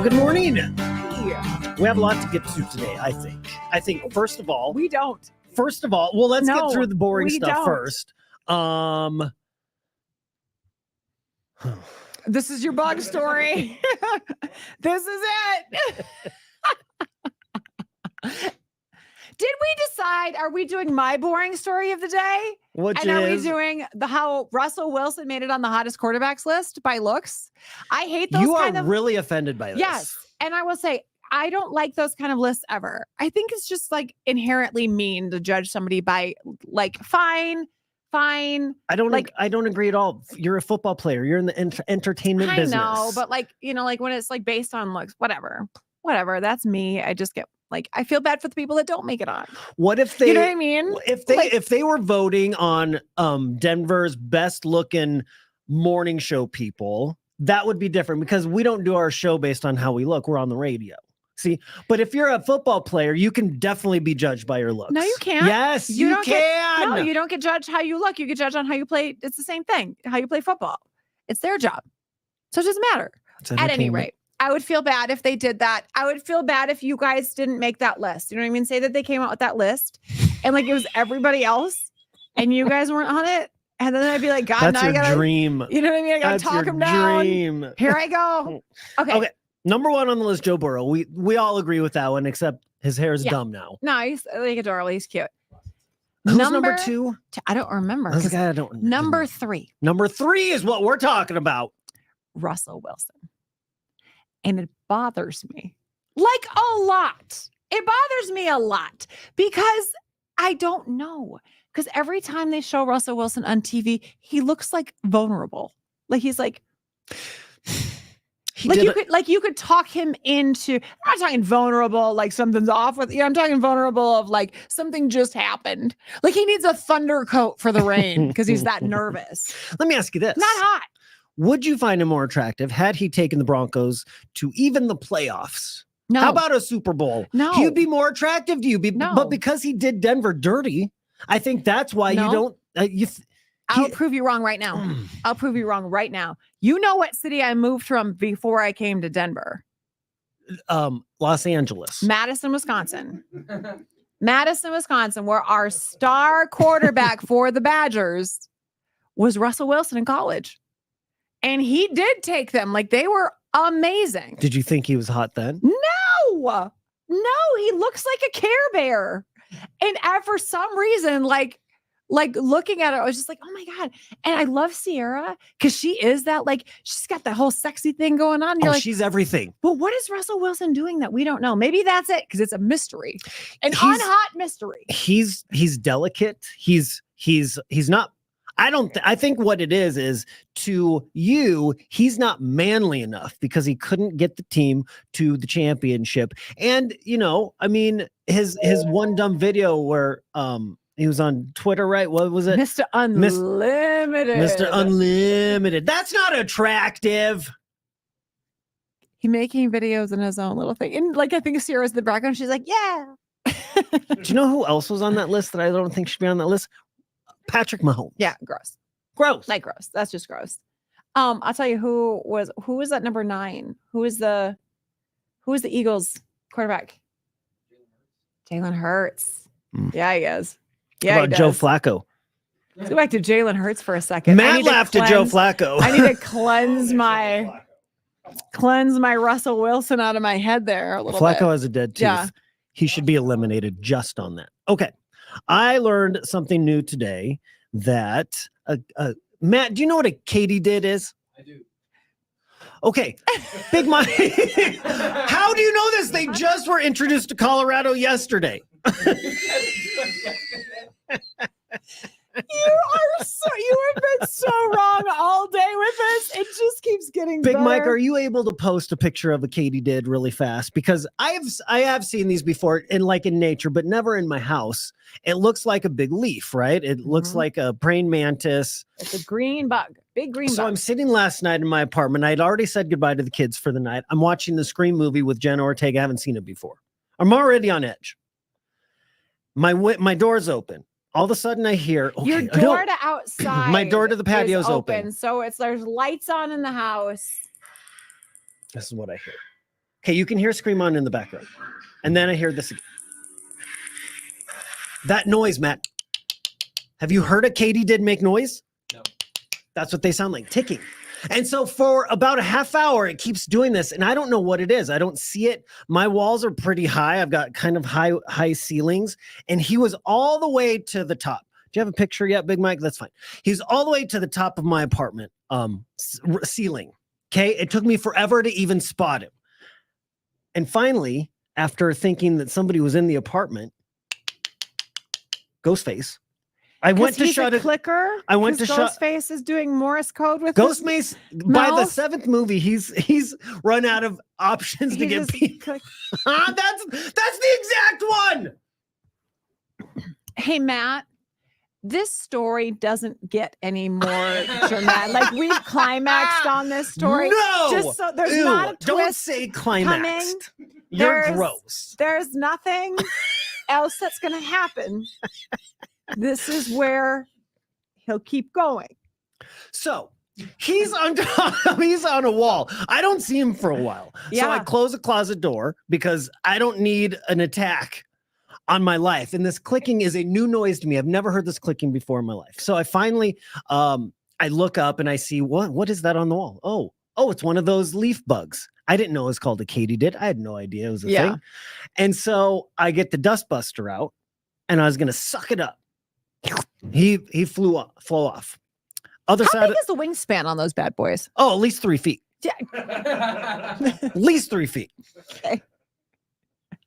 good morning. Hey. We have a lot to get to today, I think first of all, We don't. well, let's get through the boring we stuff don't. first. This is your bug story. This is it. Did we decide, are we doing my boring story of the day? Which Are we is doing how Russell Wilson made it on the hottest quarterbacks list by looks? I hate those you kind are of really offended by this. Yes. And I will say, I don't like those kind of lists ever. I think it's just like inherently mean to judge somebody by like, fine. I don't agree at all. You're a football player. You're in the entertainment business. I know, but like, like when it's like based on looks, whatever, that's me. I just get like, I feel bad for the people that don't make it on. What if they, you know what I mean? If they were voting on Denver's best looking morning show people, that would be different because we don't do our show based on how we look. We're on the radio. See, but if you're a football player, you can definitely be judged by your looks. No, you can't. Yes, you can. No, you don't get judged how you look. You get judged on how you play. It's the same thing. How you play football. It's their job. So it doesn't matter. At any rate, I would feel bad if they did that. I would feel bad if you guys didn't make that list. You know what I mean? Say that they came out with that list and like it was everybody else and you guys weren't on it. And then I'd be like, God, that's now your I gotta, dream. You know what I mean? I gotta talk him down. Here I go. Okay. Number one on the list, Joe Burrow. We all agree with that one, except his hair is dumb now. No, he's like adorable. He's cute. Who's number two? I don't remember. I don't. Number three. Number three is what we're talking about. Russell Wilson. And it bothers me like a lot. It bothers me a lot because I don't know. Because every time they show Russell Wilson on TV, he looks like vulnerable. Like he's like, you could talk him into, I'm not talking vulnerable, like something's off with you. I'm talking vulnerable of like something just happened. Like he needs a thunder coat for the rain because he's that nervous. Let me ask you this. Not hot. Would you find him more attractive had he taken the Broncos to even the playoffs? No. How about a Super Bowl? No. He would be more attractive to you. No. But because he did Denver dirty, I think that's why you don't. I'll prove you wrong right now. I'll prove you wrong right now. You know what city I moved from before I came to Denver? Los Angeles. Madison, Wisconsin. Madison, Wisconsin, where our star quarterback for the Badgers was Russell Wilson in college. And he did take them. Like they were amazing. Did you think he was hot then? No, he looks like a Care Bear. And for some reason, like looking at it, I was just like, oh my God. And I love Sierra because she is that, like, she's got that whole sexy thing going on. You're like, she's everything. Well, what is Russell Wilson doing that we don't know? Maybe that's it because it's a mystery, an unhot mystery. He's delicate. He's not. I think what it is to you, he's not manly enough because he couldn't get the team to the championship. And, I mean, his one dumb video where, he was on Twitter, right? What was it? Mr. Unlimited. Mr. Unlimited. That's not attractive. He making videos in his own little thing. And like, I think Sierra's in the background. She's like, yeah. Do you know who else was on that list that I don't think should be on that list? Patrick Mahomes. Yeah, gross. Like gross. That's just gross. I'll tell you who was at number 9? Who is the Eagles quarterback? Jalen Hurts. Yeah, he is. Yeah, about Joe Flacco. Let's go back to Jalen Hurts for a second. Matt laughed at Joe Flacco. I need to cleanse my Russell Wilson out of my head there a little bit. Flacco has a dead tooth. Yeah. He should be eliminated just on that. Okay. I learned something new today that Matt, do you know what a katydid is? I do. Okay. Big Mike. Have do you know this? They just were introduced to Colorado yesterday. You have been so wrong all day with this. It just keeps getting Big better. Mike, are you able to post a picture of a katydid really fast? Because I have seen these before in nature, but never in my house. It looks like a big leaf, right? It looks like a praying mantis. It's a green bug, big green bug. So I'm sitting last night in my apartment. I'd already said goodbye to the kids for the night. I'm watching the Scream movie with Jenna Ortega. I haven't seen it before. I'm already on edge. My door's open. All of a sudden I hear your door to outside. My door to the patio is open. So there's lights on in the house. This is what I hear. Okay, you can hear Scream On in the background. And then I hear this again. That noise, Matt. Have you heard a katydid make noise? No. That's what they sound like, ticking. And so for about a half hour, it keeps doing this. And I don't know what it is. I don't see it. My walls are pretty high. I've got kind of high ceilings. And he was all the way to the top. Do you have a picture yet, Big Mike? That's fine. He's all the way to the top of my apartment ceiling. Okay. It took me forever to even spot him. And finally, after thinking that somebody was in the apartment, Ghostface. I went to shut it. Clicker. I went to shut. Ghostface is doing Morse code with Ghostface. By the 7th movie, he's run out of options to get people. That's the exact one. Hey, Matt. This story doesn't get any more dramatic. Like we've climaxed on this story. No, just so there's not a twist. Don't say climaxed. You're gross. There's nothing else that's going to happen. This is where he'll keep going. So he's on a wall. I don't see him for a while. Yeah. So I close a closet door because I don't need an attack on my life. And this clicking is a new noise to me. I've never heard this clicking before in my life. So I finally, I look up and I see, what is that on the wall? Oh, it's one of those leaf bugs. I didn't know it was called a katydid. I had no idea it was a thing. And so I get the dustbuster out and I was going to suck it up. He flew off. How big is the wingspan on those bad boys? Oh, at least 3 feet. Yeah. At least 3 feet. Okay.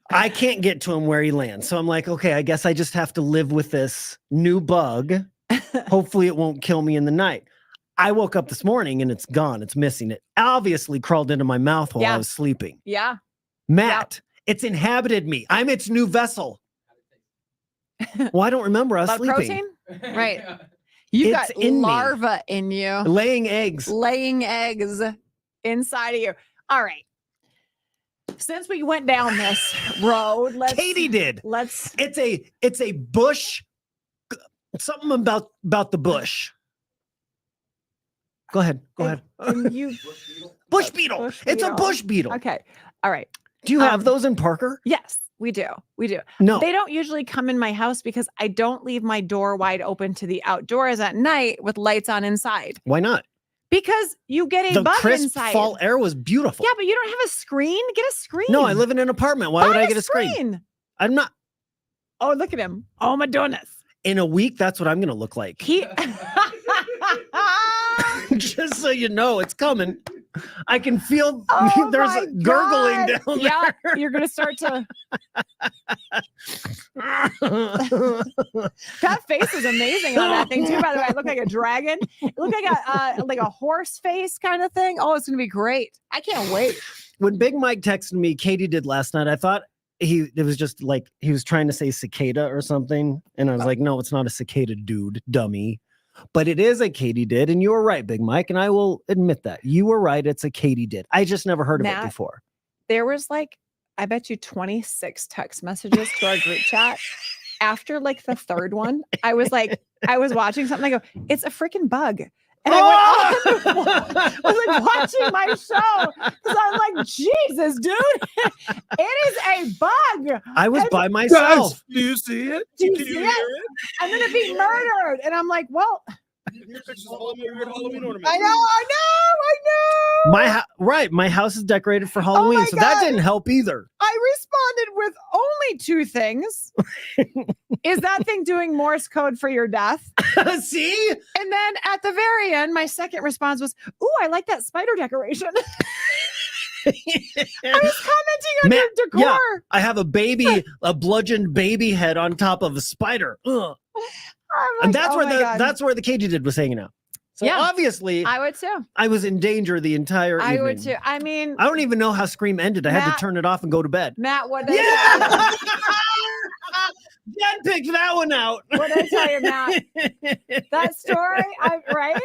I can't get to him where he lands. So I'm like, okay, I guess I just have to live with this new bug. Hopefully it won't kill me in the night. I woke up this morning and it's gone. It's missing. It obviously crawled into my mouth while I was sleeping. Yeah. Matt, it's inhabited me. I'm its new vessel. Well, I don't remember us sleeping. Protein? Right. You got larva in you. Laying eggs. Laying eggs inside of you. All right. Since we went down this road, katydid. It's a bush. Something about the bush. Go ahead. Bush beetle. It's a bush beetle. Okay. All right. Do you have those in Parker? Yes, we do. No. They don't usually come in my house because I don't leave my door wide open to the outdoors at night with lights on inside. Why not? Because you get a bug crisp inside. Fall air was beautiful. Yeah, but you don't have a screen. Get a screen. No, I live in an apartment. Why would I get a screen? I'm not. Oh, look at him. Oh, my goodness. In a week, that's what I'm going to look like. Just so you know, it's coming. I can feel there's a gurgling down there. Yeah, you're going to start to. That face is amazing on that thing, too, by the way. I look like a dragon. It looked like a horse face kind of thing. Oh, it's going to be great. I can't wait. When Big Mike texted me, katydid last night, I thought it was just like he was trying to say cicada or something. And I was like, no, it's not a cicada, dude, dummy. But it is a katydid, and you were right, Big Mike, and I will admit that. You were right, it's a katydid. I just never heard of it before. There was I bet you 26 text messages to our group chat. After the third one, I was watching something, I go, it's a freaking bug. And I was watching my show because I'm like, Jesus, dude, it is a bug. I was by myself. Guys, do you see it? Do you see it? I'm going to be murdered. And I'm like, well. I know. My house is decorated for Halloween, so that didn't help either. I responded with only 2 things. Is that thing doing Morse code for your death? See? And then at the very end, my second response was, ooh, I like that spider decoration. I was commenting on your decor. Yeah, I have a bludgeoned baby head on top of a spider. Ugh. And that's where the katydid was hanging out. So obviously, I would too. I was in danger the entire evening. I would too. I mean, I don't even know how Scream ended. I had to turn it off and go to bed. Matt, what? Jen picked that one out. What did I tell you, Matt? That story, right?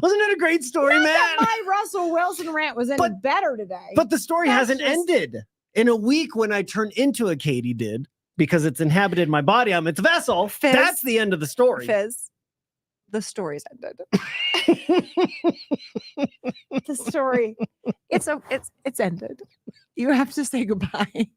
Wasn't it a great story, Matt? My Russell Wilson rant was any better today. But the story hasn't ended. In a week, when I turn into a katydid, because it's inhabited my body, I'm its vessel. Fizz. That's the end of the story. Fizz. the story's ended. The story, it's ended. You have to say goodbye.